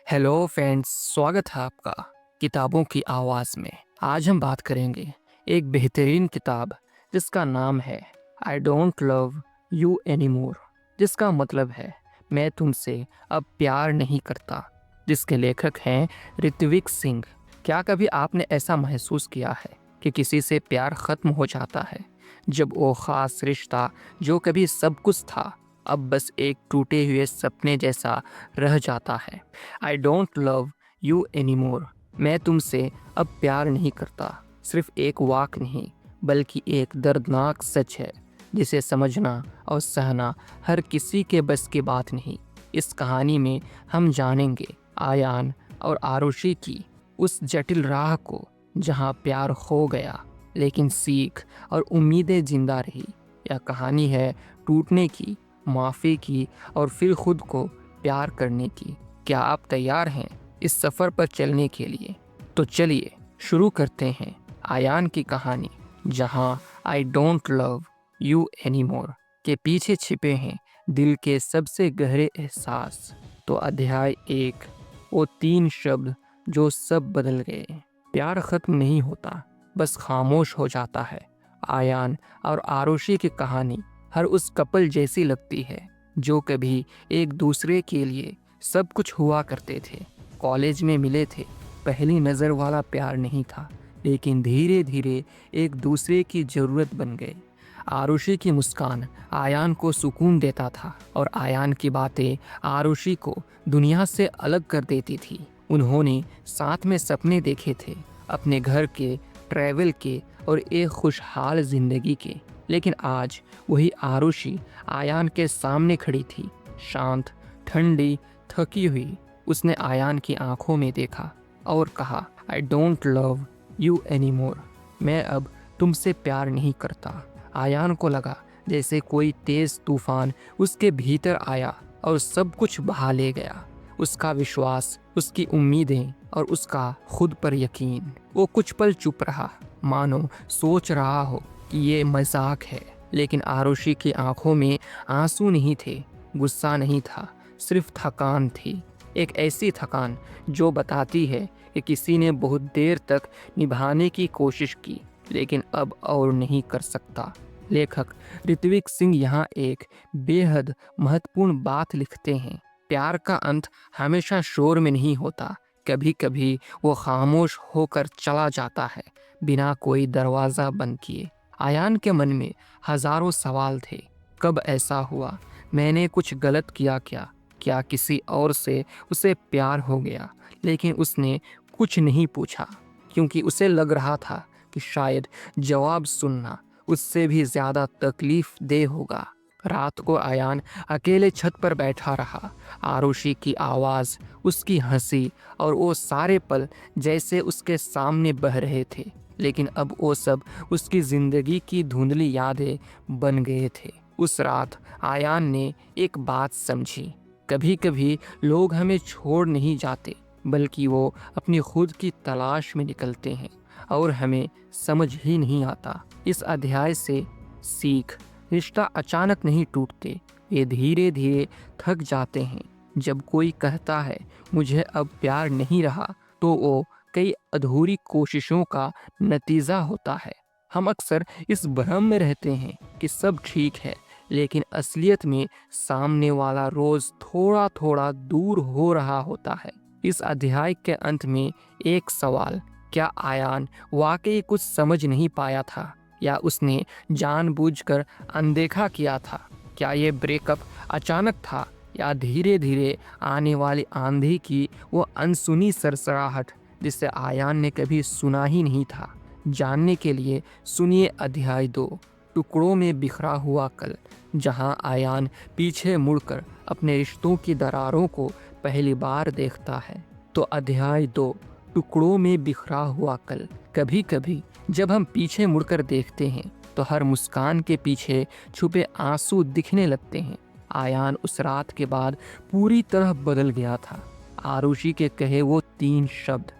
Hello friends, स्वागत है आपका किताबों की आवाज़ में। आज हम बात करेंगे एक बेहतरीन किताब जिसका नाम है I don't love you anymore, जिसका मतलब है मैं तुमसे अब प्यार नहीं करता, जिसके लेखक हैं ऋत्विक सिंह। क्या कभी आपने ऐसा महसूस किया है कि किसी से प्यार ख़त्म हो जाता है, जब वो ख़ास रिश्ता जो कभी सब कुछ था अब बस एक टूटे हुए सपने जैसा रह जाता है। I don't love you anymore, मैं तुमसे अब प्यार नहीं करता, सिर्फ एक वाक नहीं बल्कि एक दर्दनाक सच है जिसे समझना और सहना हर किसी के बस की बात नहीं। इस कहानी में हम जानेंगे आयान और आरुषि की उस जटिल राह को जहां प्यार खो गया लेकिन सीख और उम्मीदें जिंदा रही। यह कहानी है टूटने की, माफ़ी की और फिर खुद को प्यार करने की। क्या आप तैयार हैं इस सफ़र पर चलने के लिए? तो चलिए शुरू करते हैं आयान की कहानी, जहां I don't love you anymore के पीछे छिपे हैं दिल के सबसे गहरे एहसास। तो अध्याय 1, वो 3 शब्द जो सब बदल गए। प्यार खत्म नहीं होता, बस खामोश हो जाता है। आयान और आरुषि की कहानी हर उस कपल जैसी लगती है जो कभी एक दूसरे के लिए सब कुछ हुआ करते थे। कॉलेज में मिले थे, पहली नज़र वाला प्यार नहीं था, लेकिन धीरे धीरे एक दूसरे की ज़रूरत बन गए। आरुषि की मुस्कान आयान को सुकून देता था और आयान की बातें आरुषि को दुनिया से अलग कर देती थी। उन्होंने साथ में सपने देखे थे, अपने घर के, ट्रैवल के और एक खुशहाल जिंदगी के। लेकिन आज वही आरुषि आयान के सामने खड़ी थी, शांत, ठंडी, थकी हुई। उसने आयान की आंखों में देखा और कहा, I don't love you anymore, मैं अब तुमसे प्यार नहीं करता। आयान को लगा जैसे कोई तेज तूफान उसके भीतर आया और सब कुछ बहा ले गया। उसका विश्वास, उसकी उम्मीदें और उसका खुद पर यकीन। वो कुछ पल चुप रहा, मानो सोच रहा हो कि ये मजाक है। लेकिन आरुषि की आंखों में आंसू नहीं थे, गुस्सा नहीं था, सिर्फ थकान थी। एक ऐसी थकान जो बताती है कि किसी ने बहुत देर तक निभाने की कोशिश की लेकिन अब और नहीं कर सकता। लेखक ऋत्विक सिंह यहाँ एक बेहद महत्वपूर्ण बात लिखते हैं। प्यार का अंत हमेशा शोर में नहीं होता, कभी कभी वो खामोश होकर चला जाता है, बिना कोई दरवाज़ा बंद किए। आयान के मन में हजारों सवाल थे। कब ऐसा हुआ? मैंने कुछ गलत किया क्या? क्या किसी और से उसे प्यार हो गया? लेकिन उसने कुछ नहीं पूछा, क्योंकि उसे लग रहा था कि शायद जवाब सुनना उससे भी ज़्यादा तकलीफ देह होगा। रात को आयान अकेले छत पर बैठा रहा। आरुषि की आवाज़, उसकी हंसी और वो सारे पल जैसे उसके सामने बह रहे थे, लेकिन अब वो सब उसकी ज़िंदगी की धुंधली यादें बन गए थे। उस रात आयान ने एक बात समझी, कभी कभी लोग हमें छोड़ नहीं जाते, बल्कि वो अपनी खुद की तलाश में निकलते हैं और हमें समझ ही नहीं आता। इस अध्याय से सीख, रिश्ता अचानक नहीं टूटते, ये धीरे धीरे थक जाते हैं। जब कोई कहता है मुझे अब प्यार नहीं रहा, तो वो कई अधूरी कोशिशों का नतीजा होता है। हम अक्सर इस भ्रम में रहते हैं कि सब ठीक है, लेकिन असलियत में सामने वाला रोज थोड़ा थोड़ा दूर हो रहा होता है। इस अध्याय के अंत में एक सवाल, क्या आयान वाकई कुछ समझ नहीं पाया था या उसने जानबूझकर अनदेखा किया था? क्या ये ब्रेकअप अचानक था या धीरे धीरे आने वाली आंधी की वो अनसुनी सरसराहट जिसे आयान ने कभी सुना ही नहीं था? जानने के लिए सुनिए अध्याय 2, टुकड़ों में बिखरा हुआ कल, जहां आयान पीछे मुड़कर अपने रिश्तों की दरारों को पहली बार देखता है। तो अध्याय 2, टुकड़ों में बिखरा हुआ कल। कभी कभी जब हम पीछे मुड़कर देखते हैं तो हर मुस्कान के पीछे छुपे आंसू दिखने लगते हैं। आयान उस रात के बाद पूरी तरह बदल गया था। आरुषि के कहे वो 3 शब्द,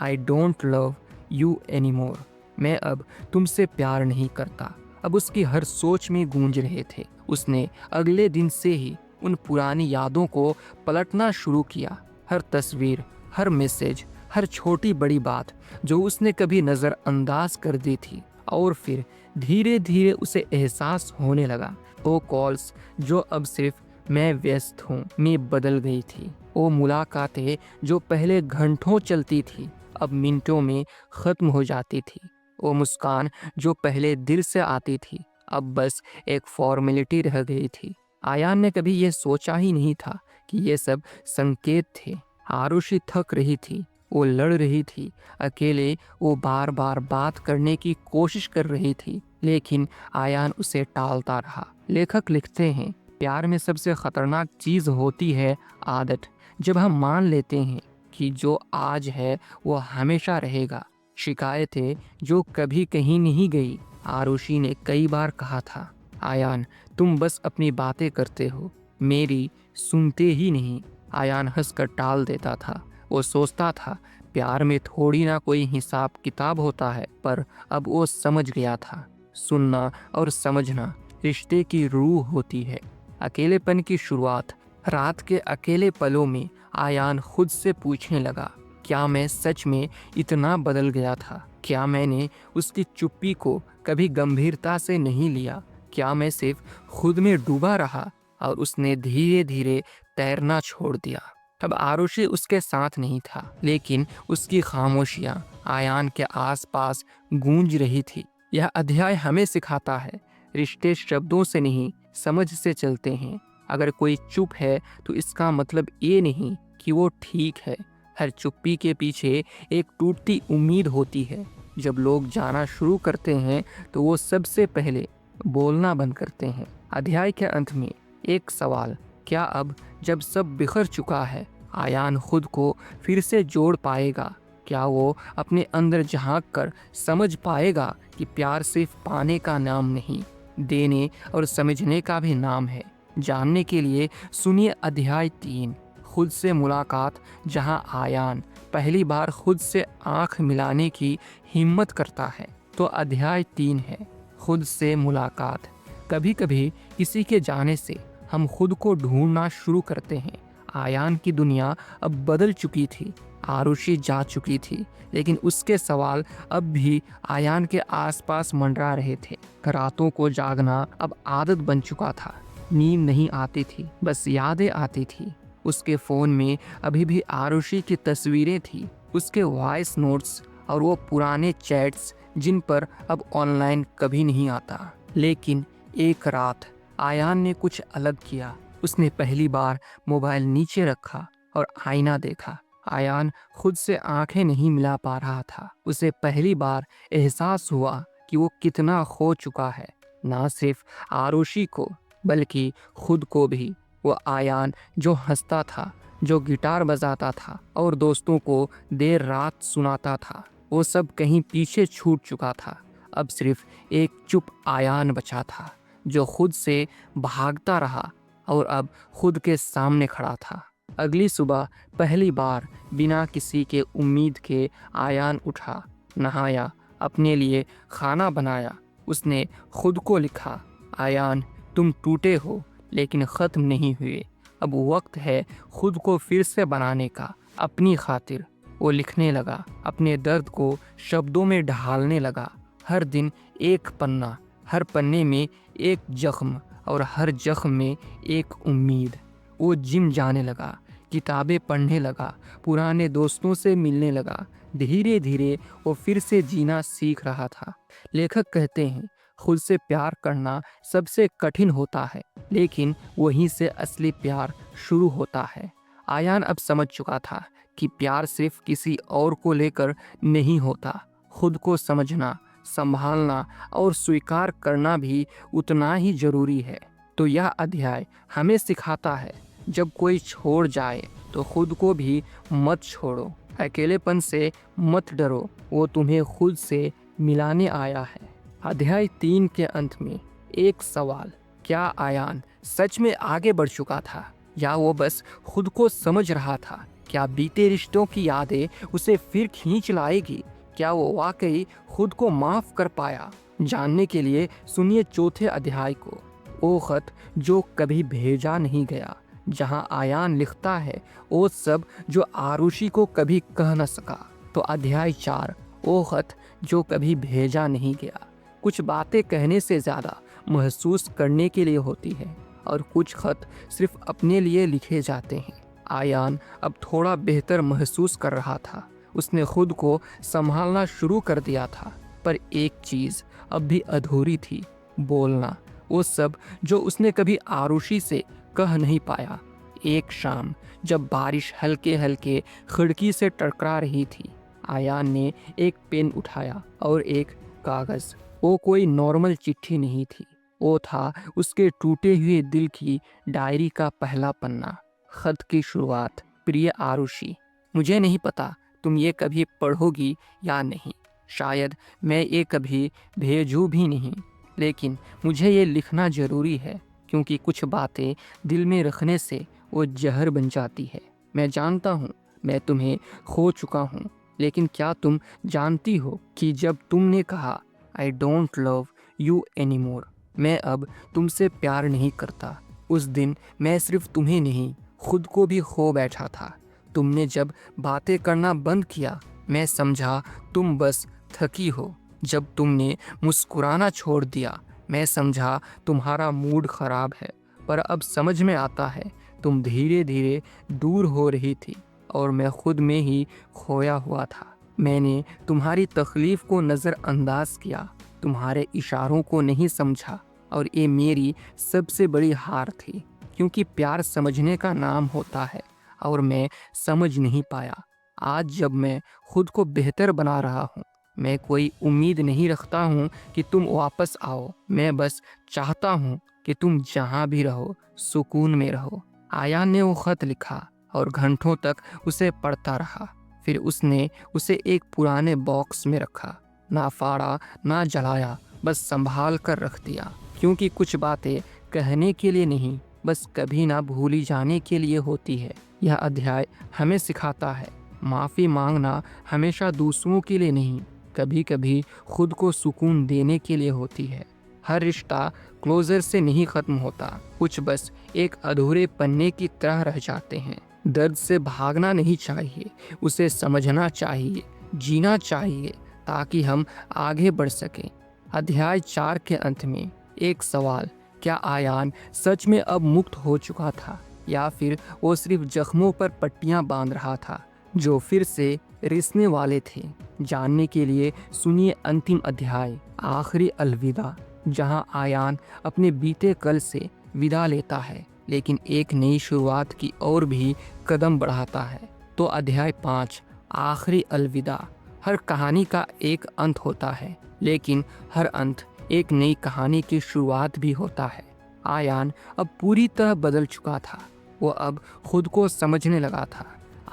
I don't love you anymore, मैं अब तुमसे प्यार नहीं करता, अब उसकी हर सोच में गूंज रहे थे। उसने अगले दिन से ही उन पुरानी यादों को पलटना शुरू किया। हर तस्वीर, हर मैसेज, हर छोटी बड़ी बात जो उसने कभी नज़रअंदाज कर दी थी। और फिर धीरे धीरे उसे एहसास होने लगा, वो कॉल्स जो अब सिर्फ मैं व्यस्त हूँ में बदल गई थी। वो मुलाकातें जो पहले घंटों चलती थी अब मिनटों में ख़त्म हो जाती थी। वो मुस्कान जो पहले दिल से आती थी अब बस एक फॉर्मेलिटी रह गई थी। आयान ने कभी ये सोचा ही नहीं था कि ये सब संकेत थे। आरुषि थक रही थी, वो लड़ रही थी अकेले, वो बार बार बात करने की कोशिश कर रही थी, लेकिन आयान उसे टालता रहा। लेखक लिखते हैं, प्यार में सबसे खतरनाक चीज़ होती है आदत। जब हम मान लेते हैं कि जो आज है वो हमेशा रहेगा। शिकायतें जो कभी कहीं नहीं गई। आरुषि ने कई बार कहा था, आयान तुम बस अपनी बातें करते हो, मेरी सुनते ही नहीं। आयान हंसकर टाल देता था। वो सोचता था प्यार में थोड़ी ना कोई हिसाब किताब होता है, पर अब वो समझ गया था, सुनना और समझना रिश्ते की रूह होती है। अकेलेपन की शुरुआत रात के अकेले पलों में आयान खुद से पूछने लगा, क्या मैं सच में इतना बदल गया था? क्या मैंने उसकी चुप्पी को कभी गंभीरता से नहीं लिया? क्या मैं सिर्फ खुद में डूबा रहा? और उसने धीरे धीरे तैरना छोड़ दिया। अब आरुषि उसके साथ नहीं था, लेकिन उसकी खामोशियां आयान के आसपास गूंज रही थी। यह अध्याय हमें सिखाता है, रिश्ते शब्दों से नहीं समझ से चलते हैं। अगर कोई चुप है तो इसका मतलब ये नहीं कि वो ठीक है। हर चुप्पी के पीछे एक टूटती उम्मीद होती है। जब लोग जाना शुरू करते हैं तो वो सबसे पहले बोलना बंद करते हैं। अध्याय के अंत में एक सवाल, क्या अब जब सब बिखर चुका है आयान खुद को फिर से जोड़ पाएगा? क्या वो अपने अंदर झांक कर समझ पाएगा कि प्यार सिर्फ पाने का नाम नहीं, देने और समझने का भी नाम है? जानने के लिए सुनिए अध्याय 3, खुद से मुलाकात, जहां आयान पहली बार खुद से आंख मिलाने की हिम्मत करता है। तो अध्याय 3 है खुद से मुलाकात। कभी कभी किसी के जाने से हम खुद को ढूंढना शुरू करते हैं। आयान की दुनिया अब बदल चुकी थी, आरुषि जा चुकी थी, लेकिन उसके सवाल अब भी आयान के आसपास मंडरा रहे थे। रातों को जागना अब आदत बन चुका था। नींद नहीं आती थी, बस यादें आती थी। उसके फ़ोन में अभी भी आरुषि की तस्वीरें थी, उसके वॉइस नोट्स और वो पुराने चैट्स जिन पर अब ऑनलाइन कभी नहीं आता। लेकिन एक रात आयान ने कुछ अलग किया। उसने पहली बार मोबाइल नीचे रखा और आईना देखा। आयान खुद से आंखें नहीं मिला पा रहा था। उसे पहली बार एहसास हुआ कि वो कितना खो चुका है, ना सिर्फ आरुषि को बल्कि खुद को भी। वो आयान जो हंसता था, जो गिटार बजाता था और दोस्तों को देर रात सुनाता था, वो सब कहीं पीछे छूट चुका था। अब सिर्फ एक चुप आयान बचा था, जो खुद से भागता रहा और अब खुद के सामने खड़ा था। अगली सुबह पहली बार बिना किसी के उम्मीद के आयान उठा, नहाया, अपने लिए खाना बनाया। उसने खुद को लिखा, आयान तुम टूटे हो लेकिन ख़त्म नहीं हुए। अब वक्त है खुद को फिर से बनाने का, अपनी खातिर। वो लिखने लगा, अपने दर्द को शब्दों में ढालने लगा। हर दिन एक पन्ना, हर पन्ने में एक जख्म और हर जख्म में एक उम्मीद। वो जिम जाने लगा, किताबें पढ़ने लगा, पुराने दोस्तों से मिलने लगा। धीरे धीरे वो फिर से जीना सीख रहा था। लेखक कहते हैं, खुद से प्यार करना सबसे कठिन होता है, लेकिन वहीं से असली प्यार शुरू होता है। आयान अब समझ चुका था कि प्यार सिर्फ किसी और को लेकर नहीं होता। खुद को समझना, संभालना और स्वीकार करना भी उतना ही जरूरी है। तो यह अध्याय हमें सिखाता है, जब कोई छोड़ जाए तो खुद को भी मत छोड़ो। अकेलेपन से मत डरो, वो तुम्हें खुद से मिलाने आया है। अध्याय 3 के अंत में एक सवाल, क्या आयान सच में आगे बढ़ चुका था या वो बस खुद को समझ रहा था? क्या बीते रिश्तों की यादें उसे फिर खींच लाएगी? क्या वो वाकई खुद को माफ कर पाया? जानने के लिए सुनिए चौथे अध्याय को, वो खत जो कभी भेजा नहीं गया, जहां आयान लिखता है वो सब जो आरुषि को कभी कह न सका। तो अध्याय 4, वो खत जो कभी भेजा नहीं गया। कुछ बातें कहने से ज़्यादा महसूस करने के लिए होती है और कुछ खत सिर्फ अपने लिए लिखे जाते हैं। आयान अब थोड़ा बेहतर महसूस कर रहा था। उसने खुद को संभालना शुरू कर दिया था, पर एक चीज़ अब भी अधूरी थी, बोलना। वो सब जो उसने कभी आरुषि से कह नहीं पाया। एक शाम जब बारिश हल्के हल्के खिड़की से टकरा रही थी, आयान ने एक पेन उठाया और एक कागज़। वो कोई नॉर्मल चिट्ठी नहीं थी, वो था उसके टूटे हुए दिल की डायरी का पहला पन्ना। खत की शुरुआत, प्रिय आरुषि, मुझे नहीं पता तुम ये कभी पढ़ोगी या नहीं, शायद मैं ये कभी भेजूं भी नहीं, लेकिन मुझे ये लिखना ज़रूरी है क्योंकि कुछ बातें दिल में रखने से वो जहर बन जाती है। मैं जानता हूँ मैं तुम्हें खो चुका हूँ, लेकिन क्या तुम जानती हो कि जब तुमने कहा I don't love you any more, मैं अब तुमसे प्यार नहीं करता, उस दिन मैं सिर्फ तुम्हें नहीं खुद को भी खो बैठा था। तुमने जब बातें करना बंद किया, मैं समझा तुम बस थकी हो। जब तुमने मुस्कुराना छोड़ दिया, मैं समझा तुम्हारा मूड खराब है। पर अब समझ में आता है तुम धीरे धीरे दूर हो रही थी और मैं खुद में ही खोया हुआ था। मैंने तुम्हारी तकलीफ को नज़रअंदाज किया, तुम्हारे इशारों को नहीं समझा, और ये मेरी सबसे बड़ी हार थी क्योंकि प्यार समझने का नाम होता है और मैं समझ नहीं पाया। आज जब मैं खुद को बेहतर बना रहा हूँ, मैं कोई उम्मीद नहीं रखता हूँ कि तुम वापस आओ। मैं बस चाहता हूँ कि तुम जहाँ भी रहो सुकून में रहो। आयान ने वो खत लिखा और घंटों तक उसे पढ़ता रहा। फिर उसने उसे एक पुराने बॉक्स में रखा, ना फाड़ा ना जलाया, बस संभाल कर रख दिया। क्योंकि कुछ बातें कहने के लिए नहीं, बस कभी ना भूली जाने के लिए होती है। यह अध्याय हमें सिखाता है माफ़ी मांगना हमेशा दूसरों के लिए नहीं, कभी कभी खुद को सुकून देने के लिए होती है। हर रिश्ता क्लोजर से नहीं ख़त्म होता, कुछ बस एक अधूरे पन्ने की तरह रह जाते हैं। दर्द से भागना नहीं चाहिए, उसे समझना चाहिए, जीना चाहिए ताकि हम आगे बढ़ सकें। अध्याय 4 के अंत में एक सवाल, क्या आयान सच में अब मुक्त हो चुका था या फिर वो सिर्फ जख्मों पर पट्टियां बांध रहा था जो फिर से रिसने वाले थे? जानने के लिए सुनिए अंतिम अध्याय, आखिरी अलविदा, जहां आयान अपने बीते कल से विदा लेता है लेकिन एक नई शुरुआत की ओर भी कदम बढ़ाता है। तो अध्याय 5, आखिरी अलविदा। हर कहानी का एक अंत होता है, लेकिन हर अंत एक नई कहानी की शुरुआत भी होता है। आयान अब पूरी तरह बदल चुका था, वो अब खुद को समझने लगा था।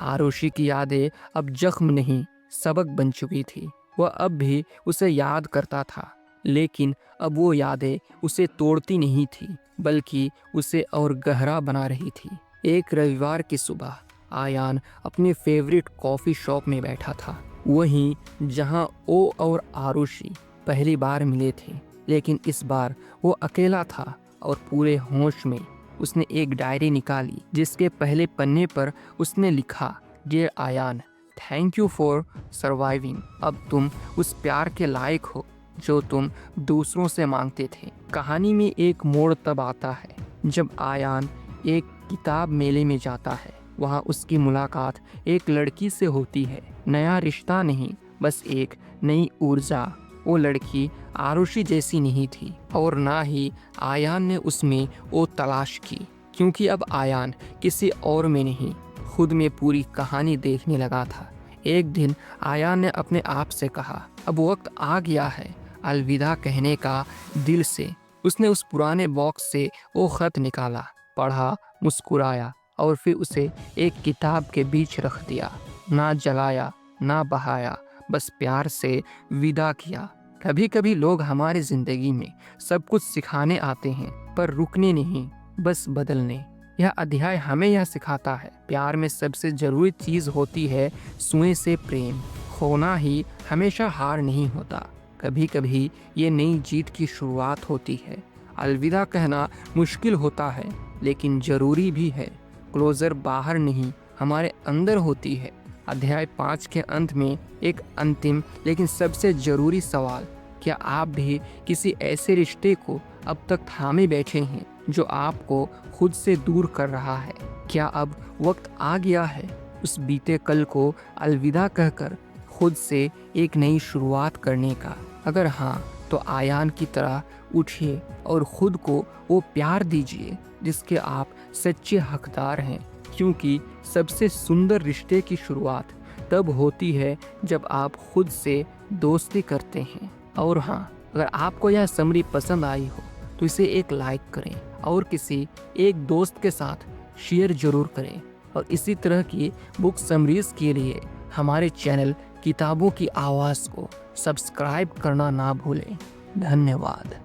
आरुषि की यादें अब जख्म नहीं सबक बन चुकी थी। वह अब भी उसे याद करता था, लेकिन अब वो यादें उसे तोड़ती नहीं थी बल्कि उसे और गहरा बना रही थी। एक रविवार की सुबह आयान अपने फेवरेट कॉफ़ी शॉप में बैठा था, वहीं जहां ओ और आरुषि पहली बार मिले थे। लेकिन इस बार वो अकेला था और पूरे होश में। उसने एक डायरी निकाली जिसके पहले पन्ने पर उसने लिखा, dear Ayaan, thank you for surviving. अब तुम उस प्यार के लायक हो जो तुम दूसरों से मांगते थे। कहानी में एक मोड़ तब आता है जब आयान एक किताब मेले में जाता है। वहाँ उसकी मुलाकात एक लड़की से होती है। नया रिश्ता नहीं, बस एक नई ऊर्जा। वो लड़की आरुषि जैसी नहीं थी और ना ही आयान ने उसमें वो तलाश की, क्योंकि अब आयान किसी और में नहीं खुद में पूरी कहानी देखने लगा था। एक दिन आयान ने अपने आप से कहा, अब वक्त आ गया है अलविदा कहने का। दिल से उसने उस पुराने बॉक्स से वो खत निकाला, पढ़ा, मुस्कुराया और फिर उसे एक किताब के बीच रख दिया। ना जलाया ना बहाया, बस प्यार से विदा किया। कभी कभी लोग हमारी जिंदगी में सब कुछ सिखाने आते हैं, पर रुकने नहीं, बस बदलने। यह अध्याय हमें यह सिखाता है, प्यार में सबसे जरूरी चीज़ होती है सुए से प्रेम। खोना ही हमेशा हार नहीं होता, कभी कभी ये नई जीत की शुरुआत होती है। अलविदा कहना मुश्किल होता है लेकिन ज़रूरी भी है। क्लोजर बाहर नहीं, हमारे अंदर होती है। अध्याय 5 के अंत में एक अंतिम लेकिन सबसे जरूरी सवाल, क्या आप भी किसी ऐसे रिश्ते को अब तक थामे बैठे हैं जो आपको खुद से दूर कर रहा है? क्या अब वक्त आ गया है उस बीते कल को अलविदा कहकर खुद से एक नई शुरुआत करने का? अगर हाँ, तो आयान की तरह उठिए और खुद को वो प्यार दीजिए जिसके आप सच्चे हकदार हैं, क्योंकि सबसे सुंदर रिश्ते की शुरुआत तब होती है जब आप खुद से दोस्ती करते हैं। और हाँ, अगर आपको यह समरी पसंद आई हो तो इसे एक लाइक करें और किसी एक दोस्त के साथ शेयर जरूर करें। और इसी तरह की बुक समरीज के लिए हमारे चैनल किताबों की आवाज़ को सब्सक्राइब करना ना भूलें। धन्यवाद।